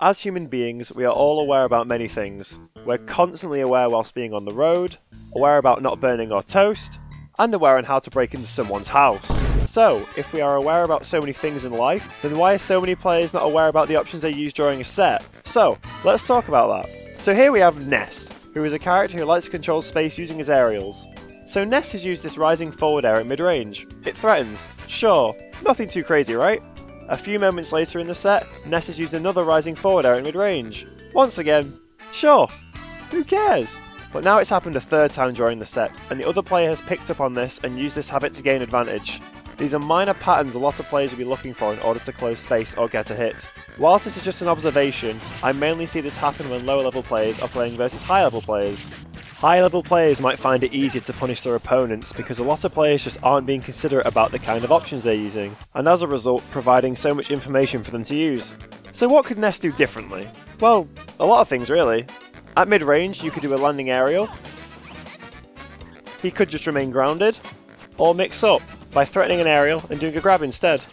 As human beings, we are all aware about many things. We're constantly aware whilst being on the road, aware about not burning our toast, and aware on how to break into someone's house. So, if we are aware about so many things in life, then why are so many players not aware about the options they use during a set? So, let's talk about that. So here we have Ness, who is a character who likes to control space using his aerials. So Ness has used this rising forward air at mid-range. It threatens, sure, nothing too crazy, right? A few moments later in the set, Ness has used another rising forward air at mid-range. Once again, sure, who cares? But now it's happened a third time during the set, and the other player has picked up on this and used this habit to gain advantage. These are minor patterns a lot of players will be looking for in order to close space or get a hit. Whilst this is just an observation, I mainly see this happen when lower level players are playing versus high level players. High level players might find it easier to punish their opponents because a lot of players just aren't being considerate about the kind of options they're using, and as a result providing so much information for them to use. So what could Ness do differently? Well, a lot of things really. At mid-range you could do a landing aerial, he could just remain grounded, or mix up by threatening an aerial and doing a grab instead.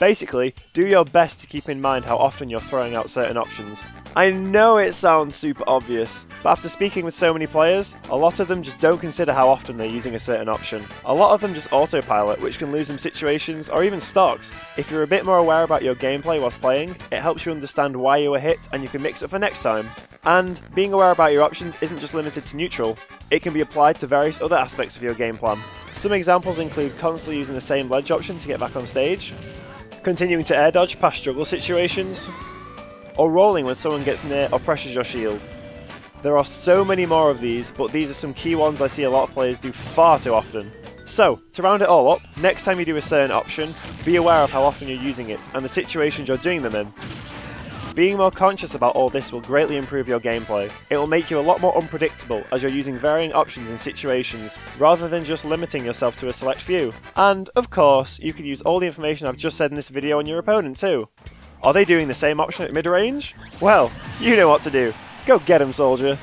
Basically, do your best to keep in mind how often you're throwing out certain options. I know it sounds super obvious, but after speaking with so many players, a lot of them just don't consider how often they're using a certain option. A lot of them just autopilot, which can lose them situations or even stocks. If you're a bit more aware about your gameplay whilst playing, it helps you understand why you were hit and you can mix it for next time. And being aware about your options isn't just limited to neutral, it can be applied to various other aspects of your game plan. Some examples include constantly using the same ledge option to get back on stage, continuing to air dodge past struggle situations, or rolling when someone gets near or pressures your shield. There are so many more of these, but these are some key ones I see a lot of players do far too often. So, to round it all up, next time you do a certain option, be aware of how often you're using it and the situations you're doing them in. Being more conscious about all this will greatly improve your gameplay. It will make you a lot more unpredictable as you're using varying options in situations, rather than just limiting yourself to a select few. And, of course, you can use all the information I've just said in this video on your opponent too. Are they doing the same option at mid-range? Well, you know what to do. Go get 'em, soldier!